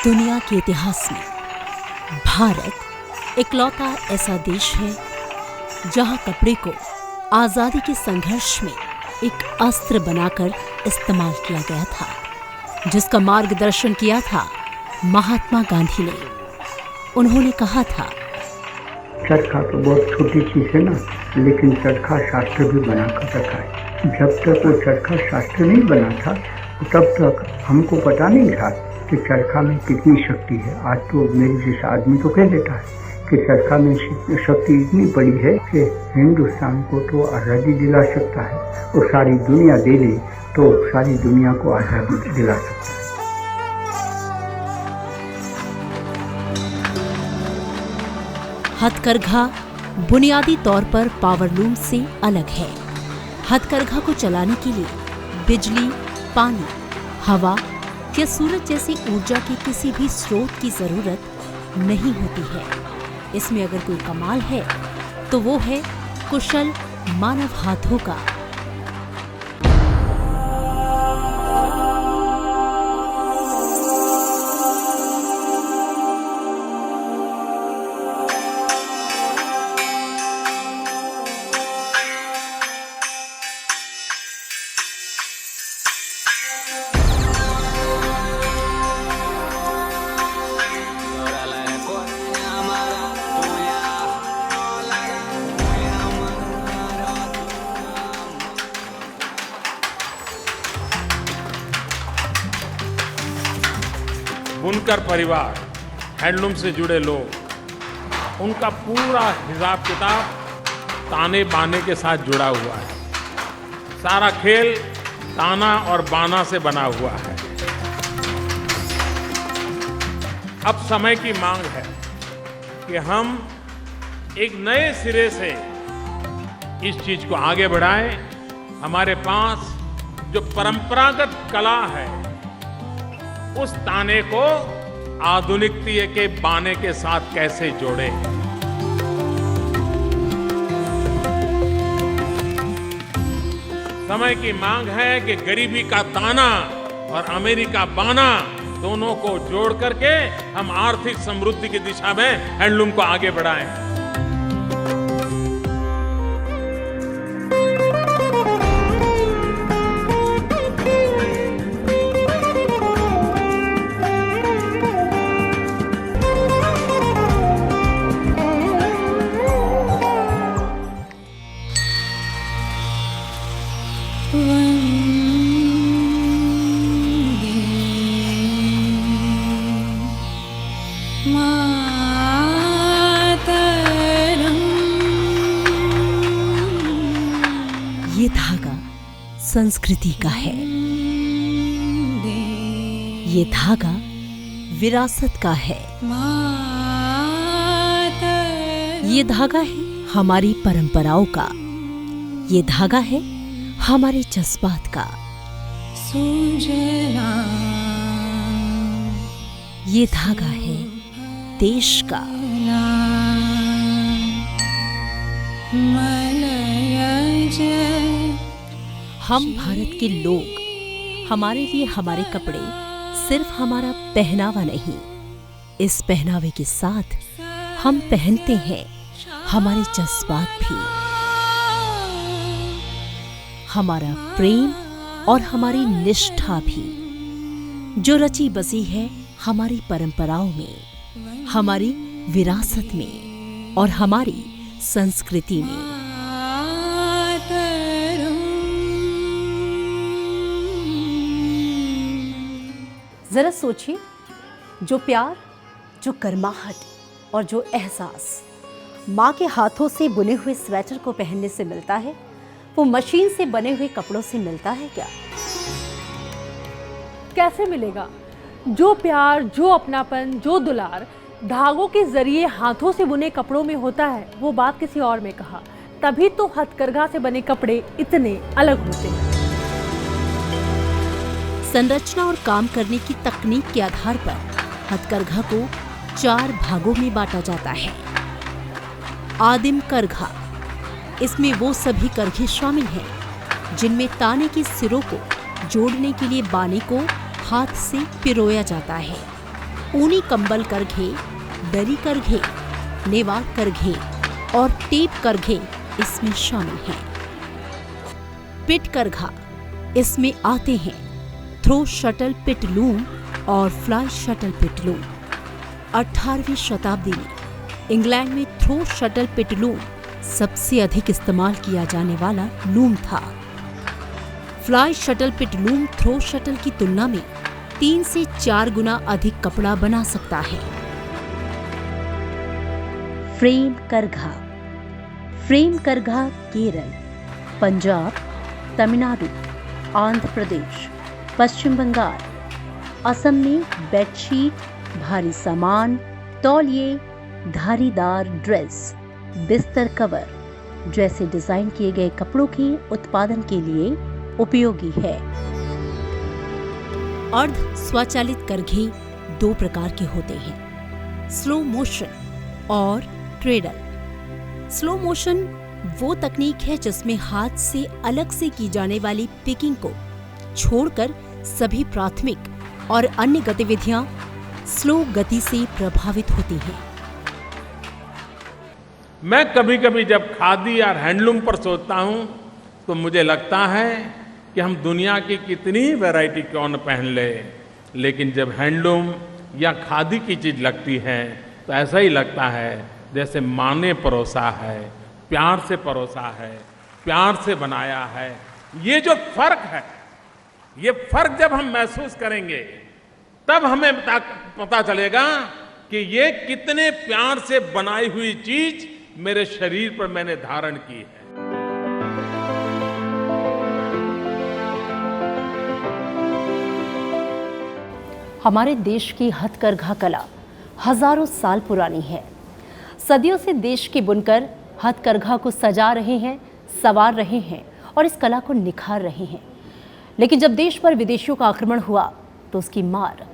दुनिया के इतिहास में भारत इकलौता ऐसा देश है जहां कपड़े को आज़ादी के संघर्ष में एक अस्त्र बनाकर इस्तेमाल किया गया था, जिसका मार्गदर्शन किया था महात्मा गांधी ने। उन्होंने कहा था, चरखा तो बहुत छोटी चीज है ना, लेकिन चरखा शास्त्र भी बनाकर रखा है। जब तक वो चरखा शास्त्र नहीं बना था तब तक हमको पता नहीं था कि चरखा में कितनी शक्ति है। आज तो मेरे जैसा आदमी तो कह देता है कि चरखा में शक्ति इतनी बड़ी है कि हिंदुस्तान को तो आज़ादी दिला सकता है, और सारी दुनिया दे दे तो सारी दुनिया को आज़ादी दिला सकता है। हथकरघा बुनियादी तौर पर पावरलूम से अलग है। हथकरघा को चलाने के लिए बिजली, पानी, हवा या सूरज जैसी ऊर्जा के किसी भी स्रोत की जरूरत नहीं होती है। इसमें अगर कोई कमाल है तो वो है कुशल मानव हाथों का। बुनकर परिवार, हैंडलूम से जुड़े लोग, उनका पूरा हिसाब किताब ताने बाने के साथ जुड़ा हुआ है। सारा खेल ताना और बाना से बना हुआ है। अब समय की मांग है कि हम एक नए सिरे से इस चीज को आगे बढ़ाएं। हमारे पास जो परंपरागत कला है उस ताने को आधुनिकता के बाने के साथ कैसे जोड़े। समय की मांग है कि गरीबी का ताना और अमीरी का बाना दोनों को जोड़ करके हम आर्थिक समृद्धि की दिशा में हैंडलूम को आगे बढ़ाएं। ये धागा संस्कृति का है। ये धागा विरासत का है। ये धागा है हमारी परंपराओं का। ये धागा है हमारे जज्बात का। ये धागा है देश का। हम भारत के लोग, हमारे लिए हमारे कपड़े सिर्फ हमारा पहनावा नहीं, इस पहनावे के साथ हम पहनते हैं हमारे जज्बात भी, हमारा प्रेम और हमारी निष्ठा भी, जो रची बसी है हमारी परंपराओं में, हमारी विरासत में और हमारी संस्कृति में। जरा सोचिए, जो प्यार, जो गर्माहट और जो एहसास माँ के हाथों से बुने हुए स्वेटर को पहनने से मिलता है, वो मशीन से बने हुए कपड़ों से मिलता है क्या? कैसे मिलेगा? जो प्यार, जो अपनापन, जो दुलार धागों के जरिए हाथों से बुने कपड़ों में होता है, वो बात किसी और में कहा। तभी तो हथकरघा से बने कपड़े इतने अलग होते हैं। संरचना और काम करने की तकनीक के आधार पर हथकरघा को 4 भागों में बांटा जाता है। आदिम करघा, इसमें वो सभी करघे शामिल हैं जिनमें ताने के सिरों को जोड़ने के लिए बाने को हाथ से पिरोया जाता है। ऊनी कंबल करघे, दरी करघे, नेवार करघे और टेप करघे इसमें शामिल हैं। पिट करघा इसमें आते हैं थ्रो शटल पिट लूम और फ्लाई शटल पिट लूम। 18वीं शताब्दी में इंग्लैंड में थ्रो शटल पिट लूम सबसे अधिक इस्तेमाल किया जाने वाला लूम था। फ्लाई शटल पिट लूम थ्रो शटल की तुलना में 3 से 4 गुना अधिक कपड़ा बना सकता है। फ्रेम करघा। फ्रेम करघा केरल, पंजाब, तमिलनाडु, आंध्र प्रदेश, पश्चिम बंगाल, असम में बेडशीट, भारी सामान, तौलिए, धारीदार ड्रेस, बिस्तर कवर जैसे डिजाइन किए गए कपड़ों के उत्पादन के लिए उपयोगी है। अर्ध स्वचालित करघे 2 प्रकार के होते हैं, स्लो मोशन और ट्रेडल। स्लो मोशन वो तकनीक है जिसमें हाथ से अलग से की जाने वाली पिकिंग को छोड़कर सभी प्राथमिक और अन्य गतिविधियां स्लो गति से प्रभावित होती हैं। मैं कभी कभी जब खादी और हैंडलूम पर सोचता हूं तो मुझे लगता है कि हम दुनिया की कितनी वैरायटी क्यों न पहन ले, लेकिन जब हैंडलूम या खादी की चीज लगती है तो ऐसा ही लगता है जैसे माँ ने परोसा है, प्यार से परोसा है, प्यार से बनाया है। ये जो फर्क है, ये फर्क जब हम महसूस करेंगे तब हमें पता चलेगा कि ये कितने प्यार से बनाई हुई चीज मेरे शरीर पर मैंने धारण की है। हमारे देश की हथकरघा कला हजारों साल पुरानी है। सदियों से देश के बुनकर हथकरघा को सजा रहे हैं, संवार रहे हैं और इस कला को निखार रहे हैं। लेकिन जब देश पर विदेशियों का आक्रमण हुआ तो उसकी मार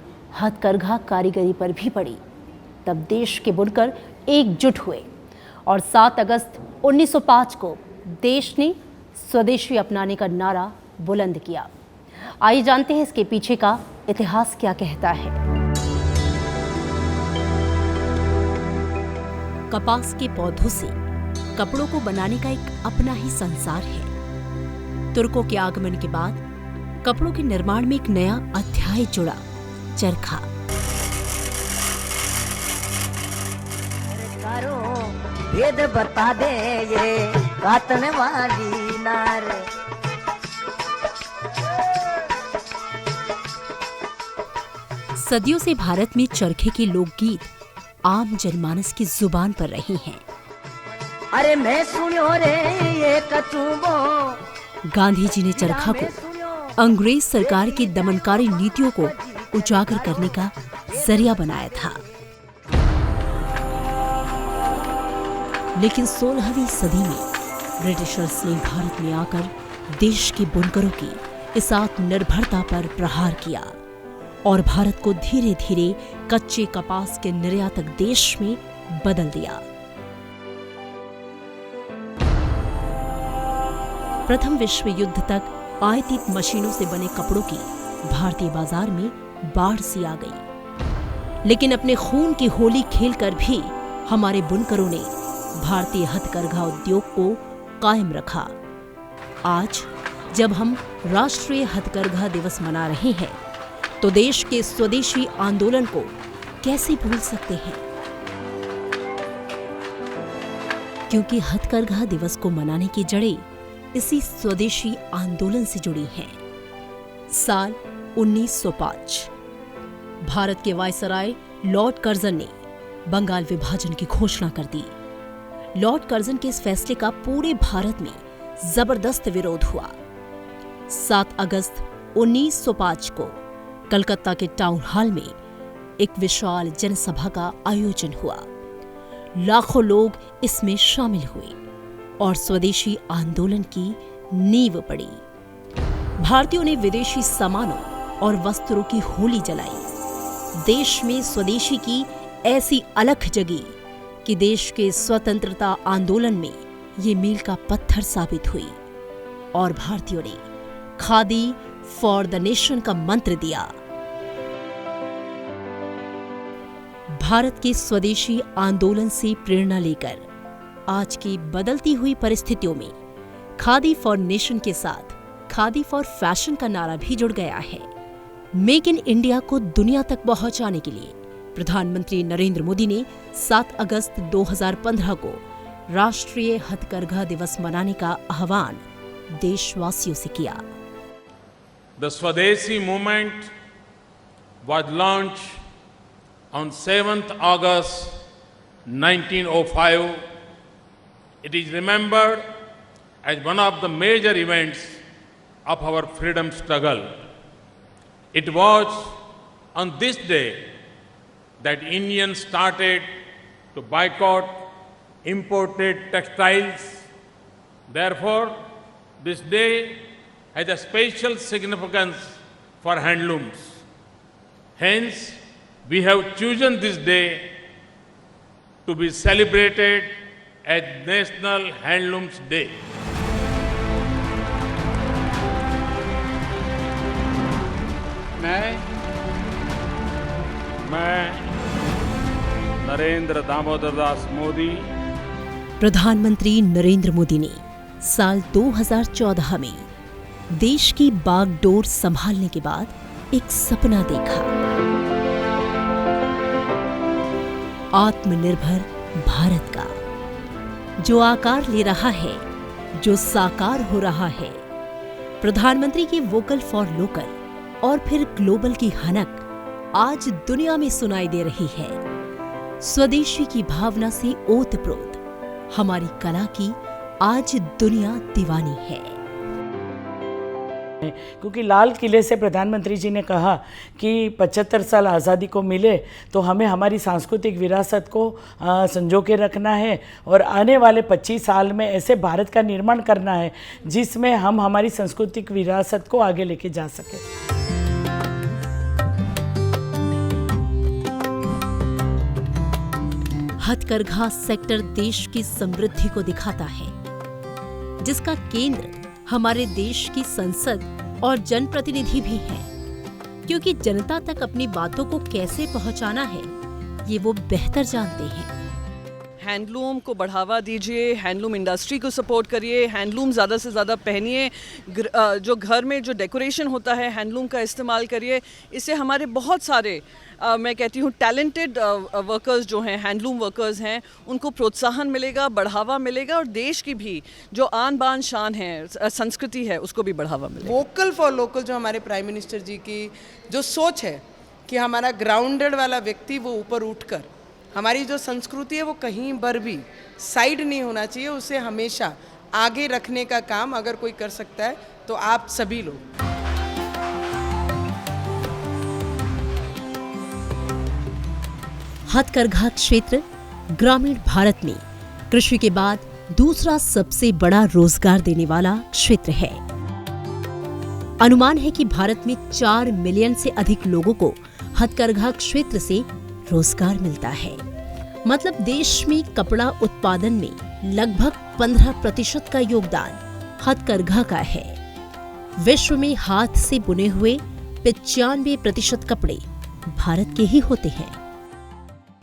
हथकरघा कारीगरी पर भी पड़ी। तब देश के बुनकर एकजुट हुए और 7 अगस्त 1905 को देश ने स्वदेशी अपनाने का नारा बुलंद किया। आइए जानते हैं इसके पीछे का इतिहास क्या कहता है। कपास के पौधों से कपड़ों को बनाने का एक अपना ही संसार है। तुर्कों के आगमन के बाद कपड़ों के निर्माण में एक नया अध्याय जुड़ा, चरखा। भेद बता दे ये काटने वाली नार। सदियों से भारत में चरखे के लोकगीत आम जनमानस की जुबान पर रहे हैं। अरे मैं सुनियो रे ये कचूबो। गांधी जी ने चरखा को अंग्रेज सरकार की दमनकारी नीतियों को उजागर करने का जरिया बनाया था। लेकिन 16वीं सदी में ब्रिटिशर्स ने भारत में आकर देश के बुनकरों की इस आत्मनिर्भरता पर प्रहार किया और भारत को धीरे धीरे कच्चे कपास के निर्यातक देश में बदल दिया। प्रथम विश्व युद्ध तक आयातित मशीनों से बने कपड़ों की भारतीय बाजार में बाढ़ सी आ गई। लेकिन अपने खून की होली खेलकर भी हमारे बुनकरों ने भारतीय हथकरघा उद्योग को कायम रखा। आज जब हम राष्ट्रीय हथकरघा दिवस मना रहे हैं तो देश के स्वदेशी आंदोलन को कैसे भूल सकते हैं, क्योंकि हथकरघा दिवस को मनाने की जड़ें इसी स्वदेशी आंदोलन से जुड़ी हैं। साल 1905 भारत के वायसराय लॉर्ड कर्जन ने बंगाल विभाजन की घोषणा कर दी। लॉर्ड कर्जन के इस फैसले का पूरे भारत में जबरदस्त विरोध हुआ। 7 अगस्त 1905 को कलकत्ता के टाउन हॉल में एक विशाल जनसभा का आयोजन हुआ। लाखों लोग इसमें शामिल हुए और स्वदेशी आंदोलन की नींव पड़ी। भारतीयों ने विदेशी सामानों और वस्त्रों की होली जलाई। देश में स्वदेशी की ऐसी अलख जगी कि देश के स्वतंत्रता आंदोलन में ये मील का पत्थर साबित हुई और भारतीयों ने खादी फॉर द नेशन का मंत्र दिया। भारत के स्वदेशी आंदोलन से प्रेरणा लेकर आज की बदलती हुई परिस्थितियों में खादी फॉर नेशन के साथ खादी फॉर फैशन का नारा भी जुड़ गया है। मेक इन इंडिया को दुनिया तक पहुंचाने के लिए प्रधानमंत्री नरेंद्र मोदी ने 7 अगस्त 2015 को राष्ट्रीय हथकरघा दिवस मनाने का आह्वान देशवासियों से किया। The Swadeshi movement was launched on 7th August 1905. It is remembered as one of the major events of our freedom struggle. It was on this day that Indians started to boycott imported textiles. Therefore, this day has a special significance for handlooms. Hence, we have chosen this day to be celebrated as National Handlooms Day. मैं नरेंद्र दामोदर दास मोदी, प्रधानमंत्री नरेंद्र मोदी ने साल 2014 में देश की बागडोर संभालने के बाद एक सपना देखा। आत्मनिर्भर भारत का, जो आकार ले रहा है, जो साकार हो रहा है। प्रधानमंत्री की वोकल फॉर लोकल और फिर ग्लोबल की हनक आज दुनिया में सुनाई दे रही है। स्वदेशी की भावना से ओतप्रोत हमारी कला की आज दुनिया दीवानी है। क्योंकि लाल किले से प्रधानमंत्री जी ने कहा कि 75 साल आज़ादी को मिले तो हमें हमारी सांस्कृतिक विरासत को संजो के रखना है और आने वाले 25 साल में ऐसे भारत का निर्माण करना है जिसमें हम हमारी सांस्कृतिक विरासत को आगे लेके जा सकें। हथकरघा सेक्टर देश की समृद्धि को दिखाता है, जिसका केंद्र हमारे देश की संसद और जनप्रतिनिधि भी हैं, क्योंकि जनता तक अपनी बातों को कैसे पहुंचाना है ये वो बेहतर जानते हैं। हैंडलूम को बढ़ावा दीजिए, हैंडलूम इंडस्ट्री को सपोर्ट करिए, हैंडलूम ज़्यादा से ज़्यादा पहनिए, जो घर में जो डेकोरेशन होता है हैंडलूम का इस्तेमाल करिए। इससे हमारे बहुत सारे मैं कहती हूँ टैलेंटेड वर्कर्स जो हैं, हैंडलूम वर्कर्स हैं, उनको प्रोत्साहन मिलेगा, बढ़ावा मिलेगा और देश की भी जो आन बान शान है, संस्कृति है, उसको भी बढ़ावा मिलेगा। वोकल फॉर लोकल जो हमारे प्राइम मिनिस्टर जी की जो सोच है कि हमारा ग्राउंडेड वाला व्यक्ति वो ऊपर उठकर हमारी जो संस्कृति है वो कहीं पर भी साइड नहीं होना चाहिए, उसे हमेशा आगे रखने का काम अगर कोई कर सकता है तो आप सभी लोग। हथकरघा क्षेत्र ग्रामीण भारत में कृषि के बाद दूसरा सबसे बड़ा रोजगार देने वाला क्षेत्र है। अनुमान है कि भारत में 4 मिलियन से अधिक लोगों को हथकरघा क्षेत्र से रोजगार मिलता है। मतलब देश में कपड़ा उत्पादन में लगभग 15% का योगदान हथकरघा का है। विश्व में हाथ से बुने हुए 95% कपड़े भारत के ही होते हैं।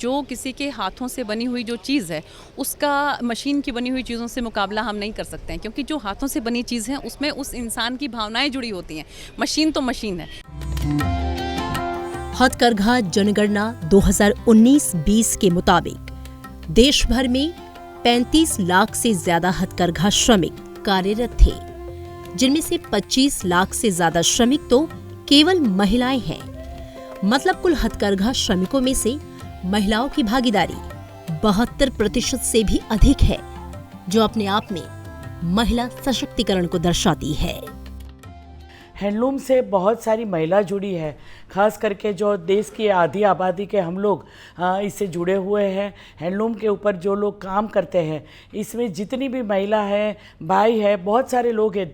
जो किसी के हाथों से बनी हुई जो चीज़ है उसका मशीन की बनी हुई चीज़ों से मुकाबला हम नहीं कर सकते हैं, क्योंकि जो हाथों से बनी चीज़ है उसमें उस इंसान की भावनाएं जुड़ी होती हैं। मशीन तो मशीन है। हथकरघा जनगणना 2019-20 के मुताबिक देश भर में 35 लाख से ज्यादा हथकरघा श्रमिक कार्यरत थे, जिनमें से 25 लाख से ज्यादा श्रमिक तो केवल महिलाएं हैं। मतलब कुल हथकरघा श्रमिकों में से महिलाओं की भागीदारी 72% से भी अधिक है, जो अपने आप में महिला सशक्तिकरण को दर्शाती है। हैंडलूम से बहुत सारी महिला जुड़ी है, खास करके जो देश की आधी आबादी के हम लोग इससे जुड़े हुए हैं। हैंडलूम के ऊपर जो लोग काम करते हैं, इसमें जितनी भी महिला है, भाई है, बहुत सारे लोग हैं।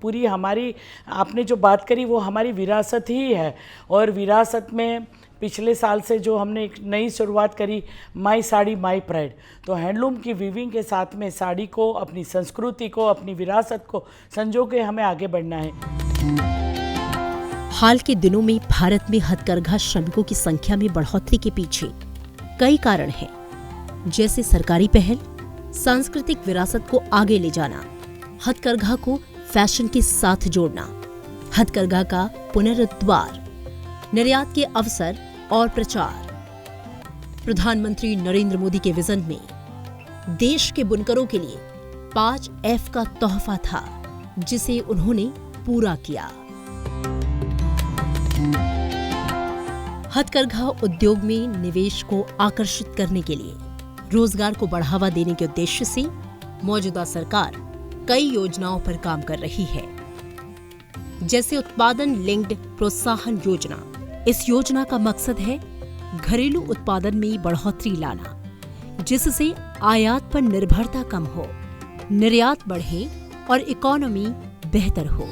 पूरी हमारी आपने जो बात करी वो हमारी विरासत ही है। और विरासत में पिछले साल से जो हमने एक नई शुरुआत करी, माई साड़ी माई प्राइड, तो हैंडलूम की वीविंग के साथ में साड़ी को, अपनी संस्कृति को, अपनी विरासत को संजो के हमें आगे बढ़ना है। हाल के दिनों में भारत में हथकरघा श्रमिकों की संख्या में बढ़ोतरी के पीछे कई कारण हैं, जैसे सरकारी पहल, सांस्कृतिक विरासत को आगे ले जाना, हथकरघा को फैशन के साथ जोड़ना, हथकरघा का पुनरुद्धार, निर्यात के अवसर और प्रचार। प्रधानमंत्री नरेंद्र मोदी के विजन में देश के बुनकरों के लिए 5F का तोहफा था, जिसे उन्होंने पूरा किया। हथकरघा उद्योग में निवेश को आकर्षित करने के लिए, रोजगार को बढ़ावा देने के उद्देश्य से मौजूदा सरकार कई योजनाओं पर काम कर रही है, जैसे उत्पादन लिंक्ड प्रोत्साहन योजना। इस योजना का मकसद है घरेलू उत्पादन में बढ़ोतरी लाना, जिससे आयात पर निर्भरता कम हो, निर्यात बढ़े और इकोनॉमी बेहतर हो।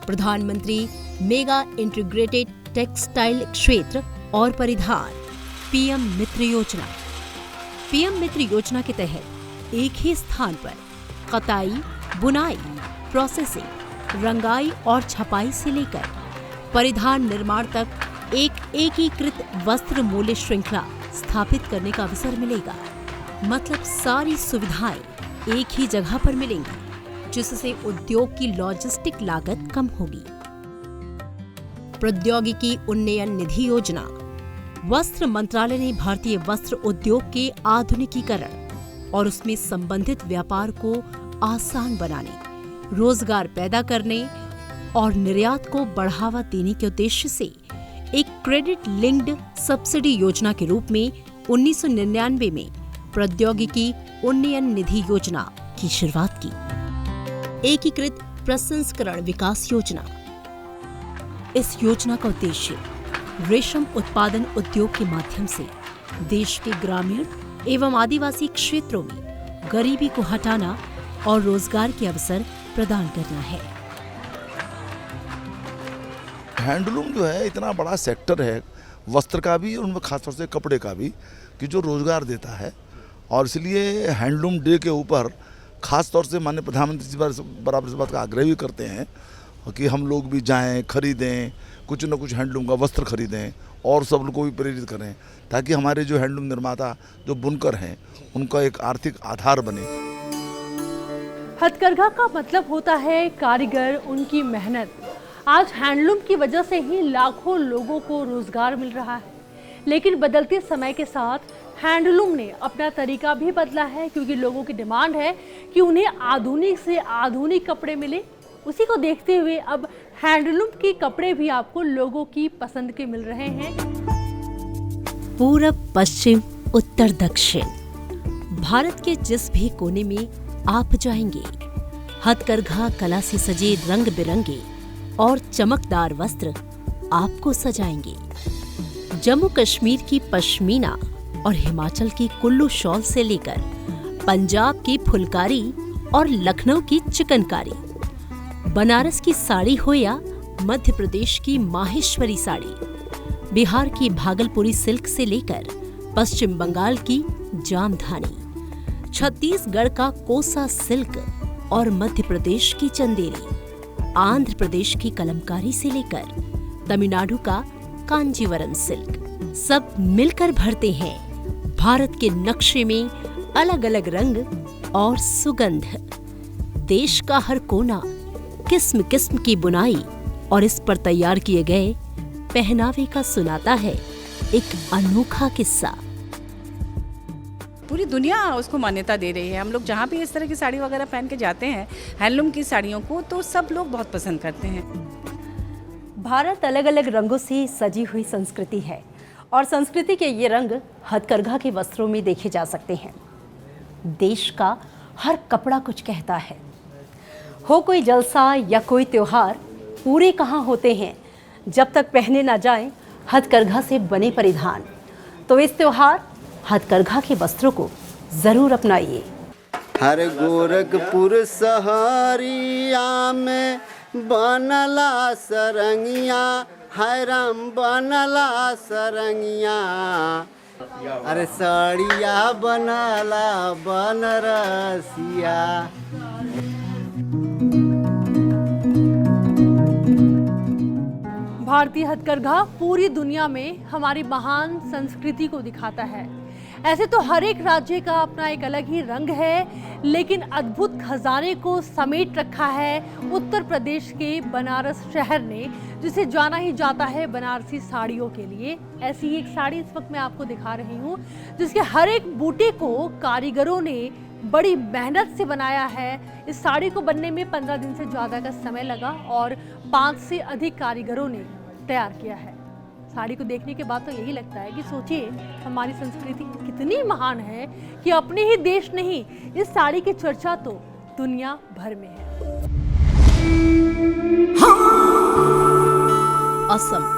प्रधानमंत्री मेगा इंटीग्रेटेड टेक्सटाइल क्षेत्र और परिधान पीएम मित्र योजना। पीएम मित्र योजना के तहत एक ही स्थान पर कताई, बुनाई, प्रोसेसिंग, रंगाई और छपाई से लेकर परिधान निर्माण तक एक एकीकृत वस्त्र मूल्य श्रृंखला स्थापित करने का अवसर मिलेगा। मतलब सारी सुविधाएं एक ही जगह पर मिलेंगी, जिससे उद्योग की लॉजिस्टिक लागत कम होगी। प्रौद्योगिकी उन्नयन निधि योजना। वस्त्र मंत्रालय ने भारतीय वस्त्र उद्योग के आधुनिकीकरण और उसमें संबंधित व्यापार को आसान बनाने, रोजगार पैदा करने और निर्यात को बढ़ावा देने के उद्देश्य से एक क्रेडिट लिंक्ड सब्सिडी योजना के रूप में 1999 में प्रौद्योगिकी उन्नयन निधि योजना की शुरुआत की। एकीकृत प्रसंस्करण विकास योजना। इस योजना का उद्देश्य रेशम उत्पादन उद्योग के माध्यम से देश के ग्रामीण एवं आदिवासी क्षेत्रों में गरीबी को हटाना और रोजगार के अवसर प्रदान करना है। हैंडलूम जो है इतना बड़ा सेक्टर है, वस्त्र का भी और उनमें खासतौर से कपड़े का भी, कि जो रोजगार देता है। और इसलिए हैंडलूम डे के ऊपर खास तौर से माननीय प्रधानमंत्री जी बराबर इस बात का आग्रह भी करते हैं कि हम लोग भी जाएं, खरीदें, कुछ न कुछ हैंडलूम का वस्त्र खरीदें और सब लोग को भी प्रेरित करें, ताकि हमारे जो हैंडलूम निर्माता, जो बुनकर हैं, उनका एक आर्थिक आधार बने। हथकरघा का मतलब होता है कारीगर, उनकी मेहनत। आज हैंडलूम की वजह से ही लाखों लोगों को रोजगार मिल रहा है, लेकिन बदलते समय के साथ हैंडलूम ने अपना तरीका भी बदला है, क्योंकि लोगों की डिमांड है कि उन्हें आधुनिक से आधुनिक कपड़े मिले। उसी को देखते हुए अब हैंडलूम के कपड़े भी आपको लोगों की पसंद के मिल रहे हैं। पूरब, पश्चिम, उत्तर, दक्षिण, भारत के जिस भी कोने में आप जाएंगे, हथकरघा कला से सजे रंग बिरंगे और चमकदार वस्त्र आपको सजाएंगे। जम्मू कश्मीर की पश्मीना और हिमाचल की कुल्लू शॉल से लेकर पंजाब की फुलकारी और लखनऊ की चिकनकारी, बनारस की साड़ी हो या मध्य प्रदेश की माहेश्वरी साड़ी, बिहार की भागलपुरी सिल्क से लेकर पश्चिम बंगाल की जामधानी, छत्तीसगढ़ का कोसा सिल्क और मध्य प्रदेश की चंदेरी, आंध्र प्रदेश की कलमकारी से लेकर तमिलनाडु का कांजीवरम सिल्क, सब मिलकर भरते हैं भारत के नक्शे में अलग अलग रंग और सुगंध। देश का हर कोना किस्म किस्म की बुनाई और इस पर तैयार किए गए पहनावे का सुनाता है एक अनोखा किस्सा। पूरी दुनिया उसको मान्यता दे रही है। हम लोग जहाँ भी इस तरह की साड़ी वगैरह पहन के जाते हैं, हैंडलूम की साड़ियों को, तो सब लोग बहुत पसंद करते हैं। भारत अलग अलग रंगों से सजी हुई संस्कृति है और संस्कृति के ये रंग हथकरघा के वस्त्रों में देखे जा सकते हैं। देश का हर कपड़ा कुछ कहता है। हो कोई जलसा या कोई त्योहार, पूरे कहाँ होते हैं जब तक पहने ना जाएं हथकरघा से बने परिधान। तो इस त्योहार हथकरघा के वस्त्रों को जरूर अपनाइए। हर गोरखपुर सहरिया में बनला सरंगिया, है राम बनला सरंगिया, अरे साड़िया बनला बनरसिया। भारतीय हथकरघा पूरी दुनिया में हमारी महान संस्कृति को दिखाता है। ऐसे तो हर एक राज्य का अपना एक अलग ही रंग है, लेकिन अद्भुत खजाने को समेट रखा है उत्तर प्रदेश के बनारस शहर ने, जिसे जाना ही जाता है बनारसी साड़ियों के लिए। ऐसी एक साड़ी इस वक्त मैं आपको दिखा रही हूँ, जिसके हर एक बूटे को कारीगरों ने बड़ी मेहनत से बनाया है। इस साड़ी को बनने में 15 दिन से ज़्यादा का समय लगा और 5 से अधिक कारीगरों ने तैयार किया है। साड़ी को देखने के बाद तो यही लगता है कि सोचिए हमारी संस्कृति कितनी महान है कि अपने ही देश नहीं, इस साड़ी की चर्चा तो दुनिया भर में है। असम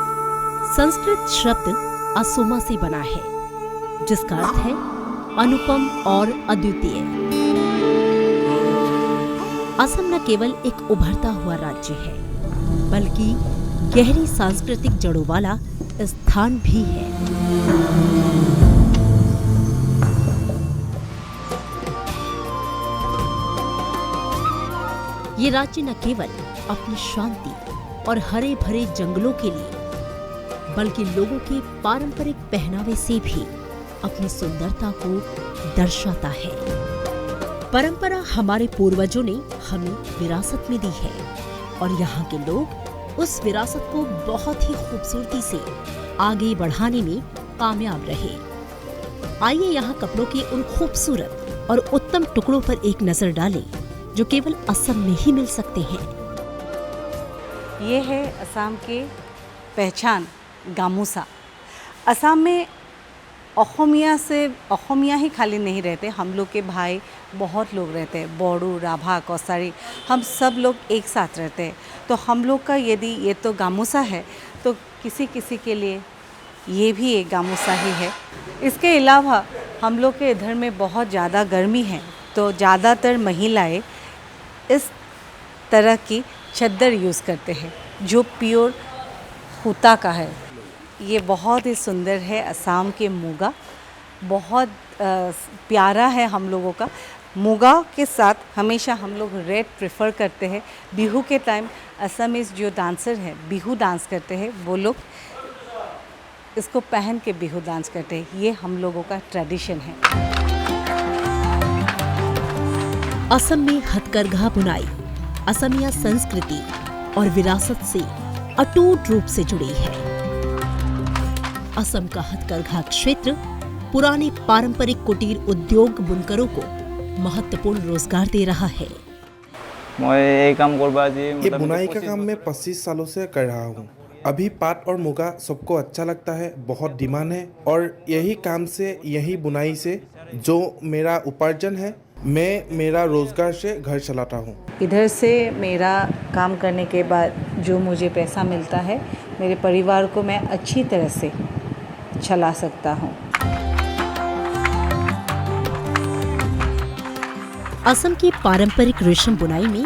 संस्कृत शब्द असोमा से बना है, जिसका अर्थ है अनुपम और अद्वितीय। असम न केवल एक उभरता हुआ राज्य है, बल्कि गहरी सांस्कृतिक जड़ों वाला स्थान भी है। ये राज्य न केवल अपनी शांति और हरे भरे जंगलों के लिए, बल्कि लोगों के पारंपरिक पहनावे से भी अपनी सुंदरता को दर्शाता है। परंपरा हमारे पूर्वजों ने हमें विरासत में दी है और यहाँ के लोग उस विरासत को बहुत ही खूबसूरती से आगे बढ़ाने में कामयाब रहे। आइए यहाँ कपड़ों के उन खूबसूरत और उत्तम टुकड़ों पर एक नजर डालें, जो केवल असम में ही मिल सकते हैं। ये है असम के पहचान गामोसा। असम में अहोमिया ही खाली नहीं रहते, हम लोग के भाई बहुत लोग रहते हैं, बोडो, राभा, कौसारी, हम सब लोग एक साथ रहते हैं। तो हम लोग का यदि ये तो गामोसा है, तो किसी किसी के लिए ये भी एक गामोसा ही है। इसके अलावा हम लोग के इधर में बहुत ज़्यादा गर्मी है, तो ज़्यादातर महिलाएं इस तरह की चद्दर यूज़ करते हैं, जो प्योर सूता का है। ये बहुत ही सुंदर है। असम के मुगा बहुत प्यारा है हम लोगों का। मुगा के साथ हमेशा हम लोग रेड प्रेफर करते हैं। बिहू के टाइम असमीज जो डांसर है बिहू डांस करते हैं, वो लोग इसको पहन के बिहू डांस करते हैं। ये हम लोगों का ट्रेडिशन है। असम में हथकरघा बुनाई असमिया संस्कृति और विरासत से अटूट रूप से जुड़ी है। असम का हथकरघा क्षेत्र पुराने पारंपरिक कुटीर उद्योग बुनकरों को महत्वपूर्ण रोजगार दे रहा है। ये बुनाई का काम मैं 25 सालों से कर रहा हूँ। अभी पाट और मुगा सबको अच्छा लगता है, बहुत डिमांड है, और यही काम से, यही बुनाई से जो मेरा उपार्जन है, मैं मेरा रोजगार से घर चलाता हूँ। इधर से मेरा काम करने के बाद जो मुझे पैसा मिलता है, मेरे परिवार को मैं अच्छी तरह से चला सकता हूँ। असम की पारंपरिक रेशम बुनाई में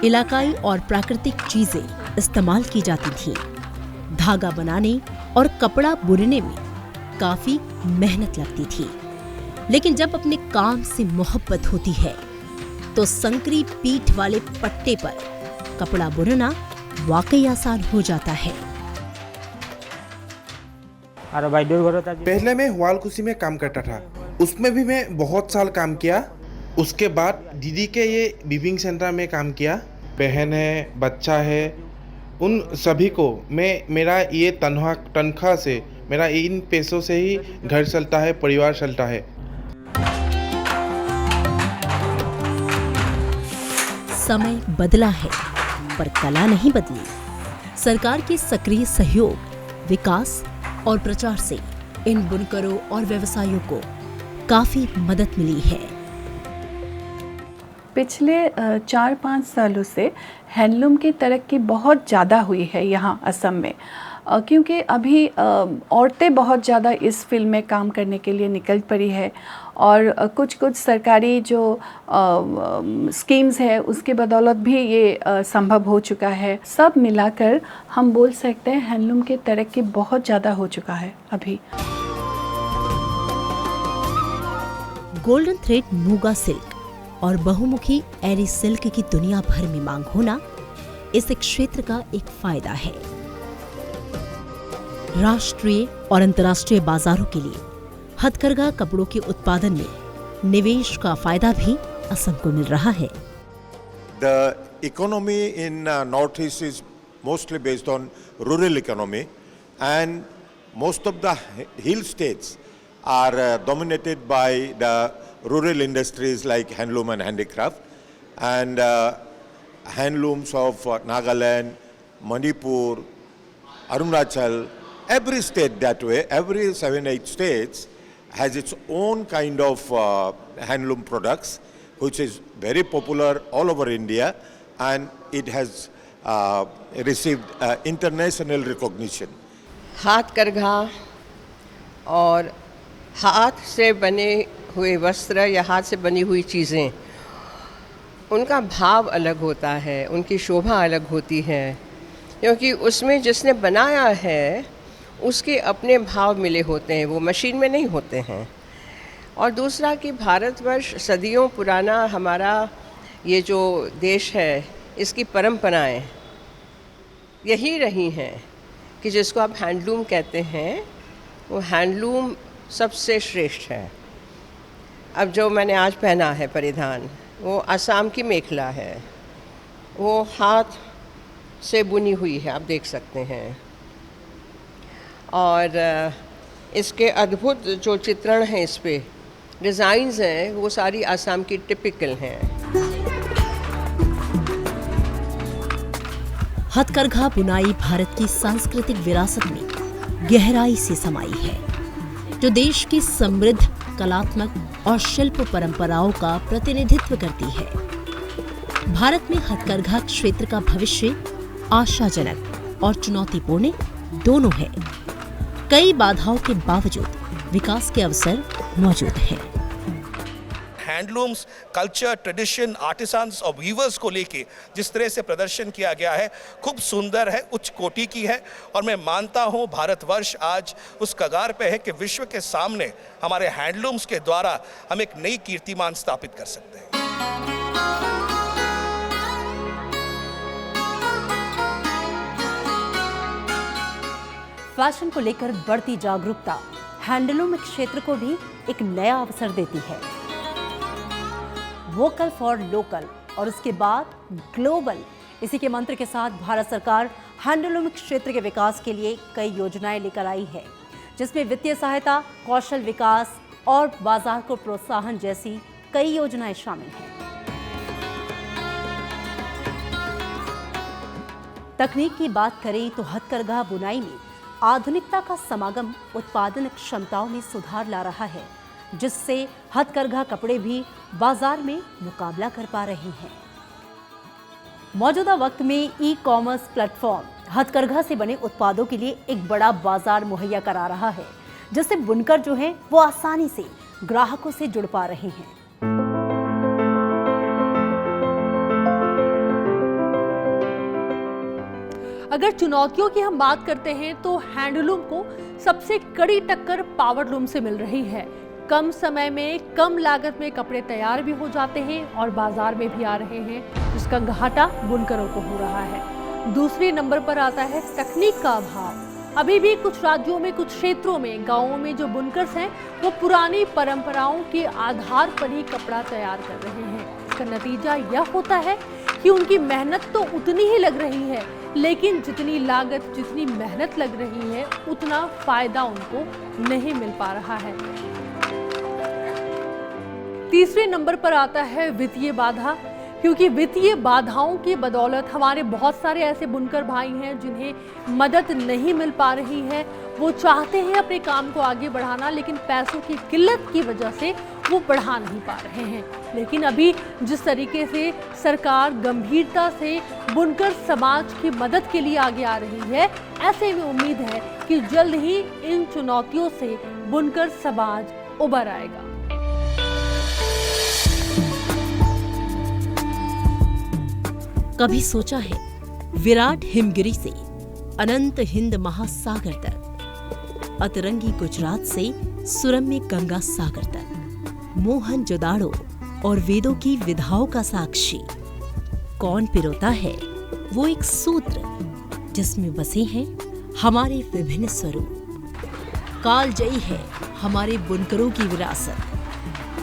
इलाकाई और प्राकृतिक चीजें इस्तेमाल की जाती थीं। धागा बनाने और कपड़ा बुनने में काफी मेहनत लगती थी, लेकिन जब अपने काम से मोहब्बत होती है तो संकरी पीठ वाले पट्टे पर कपड़ा बुनना वाकई आसान हो जाता है। पहले मैं हुआलकुसी में काम करता था, उसमें भी मैं बहुत साल काम किया। उसके बाद दीदी के ये वीविंग सेंटर में काम किया। बहन है, बच्चा है, उन सभी को मैं मेरा ये तनख्वाह से, मेरा इन पैसों से ही घर चलता है, परिवार चलता है। समय बदला है पर कला नहीं बदली। सरकार के सक्रिय सहयोग, विकास और प्रचार से इन बुनकरों और व्यवसायियों को काफी मदद मिली है। पिछले 4-5 सालों से हैंडलूम की तरक्की बहुत ज़्यादा हुई है यहाँ असम में, क्योंकि अभी औरतें बहुत ज़्यादा इस फील्ड में काम करने के लिए निकल पड़ी है, और कुछ सरकारी जो स्कीम्स है उसके बदौलत भी ये संभव हो चुका है। सब मिलाकर हम बोल सकते हैं हैंडलूम की तरक्की बहुत ज़्यादा हो चुका है अभी। गोल्डन थ्रेड मूगा सिल्क और बहुमुखी एरी सिल्क की दुनिया भर में मांग होना इस क्षेत्र का एक फायदा है। राष्ट्रीय और अंतर्राष्ट्रीय बाजारों के लिए हथकरघा कपड़ों के उत्पादन में निवेश का फायदा भी असम को मिल रहा है। The economy in Northeast is mostly based on rural economy, and most of the hill states are dominated by the rural industries like handloom and handicraft, and handlooms of Nagaland, Manipur, Arunachal, every state that way, every 7-8 states has its own kind of handloom products, which is very popular all over India, and it has received international recognition. हाथ करघा और हाथ से बने हुए वस्त्र या हाथ से बनी हुई चीज़ें, उनका भाव अलग होता है, उनकी शोभा अलग होती है, क्योंकि उसमें जिसने बनाया है उसके अपने भाव मिले होते हैं, वो मशीन में नहीं होते हैं। और दूसरा कि भारतवर्ष सदियों पुराना हमारा ये जो देश है, इसकी परंपराएं यही रही हैं कि जिसको आप हैंडलूम कहते हैं, वो हैंडलूम सबसे श्रेष्ठ है। अब जो मैंने आज पहना है परिधान, वो असम की मेखला है, वो हाथ से बुनी हुई है, आप देख सकते हैं। और इसके अद्भुत जो चित्रण हैं, इस पे डिज़ाइंस हैं, वो सारी असम की टिपिकल हैं। हथकरघा बुनाई भारत की सांस्कृतिक विरासत में गहराई से समाई है, जो देश की समृद्ध कलात्मक और शिल्प परंपराओं का प्रतिनिधित्व करती है। भारत में हथकरघा क्षेत्र का भविष्य आशाजनक और चुनौतीपूर्ण दोनों है। कई बाधाओं के बावजूद विकास के अवसर मौजूद हैं। हैंडलूम्स, कल्चर, ट्रेडिशन, आर्टिसंस और वीवर्स को लेके जिस तरह से प्रदर्शन किया गया है, खूब सुंदर है, उच्च कोटि की है। और मैं मानता हूँ भारतवर्ष आज उस कगार पे है कि विश्व के सामने हमारे हैंडलूम्स के द्वारा हम एक नई कीर्तिमान स्थापित कर सकते हैं। फैशन को लेकर बढ़ती जागरूकता हैंडलूम क्षेत्र को भी एक नया अवसर देती है। वोकल फॉर लोकल और उसके बाद ग्लोबल, इसी के मंत्र के साथ भारत सरकार हैंडलूम क्षेत्र के विकास के लिए कई योजनाएं लेकर आई है, जिसमें वित्तीय सहायता, कौशल विकास और बाजार को प्रोत्साहन जैसी कई योजनाएं शामिल हैं। तकनीक की बात करें तो हथकरघा बुनाई में आधुनिकता का समागम उत्पादन क्षमताओं में सुधार ला रहा है, जिससे हथकरघा कपड़े भी बाजार में मुकाबला कर पा रहे हैं। मौजूदा वक्त में ई-कॉमर्स प्लेटफॉर्म हथकरघा से बने उत्पादों के लिए एक बड़ा बाजार मुहैया करा रहा है, जिससे बुनकर जो हैं वो आसानी से ग्राहकों से जुड़ पा रहे हैं। अगर चुनौतियों की हम बात करते हैं तो हैंडलूम को सबसे कड़ी टक्कर पावरलूम से मिल रही है। कम समय में कम लागत में कपड़े तैयार भी हो जाते हैं और बाजार में भी आ रहे हैं, जिसका घाटा बुनकरों को हो रहा है। दूसरे नंबर पर आता है तकनीक का अभाव। अभी भी कुछ राज्यों में, कुछ क्षेत्रों में, गांवों में जो बुनकर्स हैं वो पुरानी परंपराओं के आधार पर ही कपड़ा तैयार कर रहे हैं। इसका नतीजा यह होता है कि उनकी मेहनत तो उतनी ही लग रही है, लेकिन जितनी लागत, जितनी मेहनत लग रही है, उतना फायदा उनको नहीं मिल पा रहा है। तीसरे नंबर पर आता है वित्तीय बाधा, क्योंकि वित्तीय बाधाओं की बदौलत हमारे बहुत सारे ऐसे बुनकर भाई हैं जिन्हें मदद नहीं मिल पा रही है। वो चाहते हैं अपने काम को आगे बढ़ाना, लेकिन पैसों की किल्लत की वजह से वो बढ़ा नहीं पा रहे हैं। लेकिन अभी जिस तरीके से सरकार गंभीरता से बुनकर समाज की मदद के लिए आगे आ रही है, ऐसे में उम्मीद है कि जल्द ही इन चुनौतियों से बुनकर समाज उबर आएगा। कभी सोचा है विराट हिमगिरी से अनंत हिंद महासागर तक, अतरंगी गुजरात से सुरम्य गंगा सागर तक, मोहनजोदाड़ो और वेदों की विधाओं का साक्षी कौन पिरोता है वो एक सूत्र जिसमें बसे हैं हमारे विभिन्न स्वरूप। कालजयी है हमारे बुनकरों की विरासत।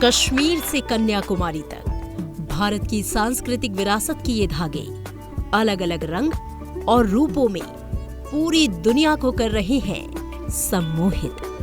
कश्मीर से कन्याकुमारी तक भारत की सांस्कृतिक विरासत की ये धागे अलग अलग रंग और रूपों में पूरी दुनिया को कर रहे हैं सम्मोहित।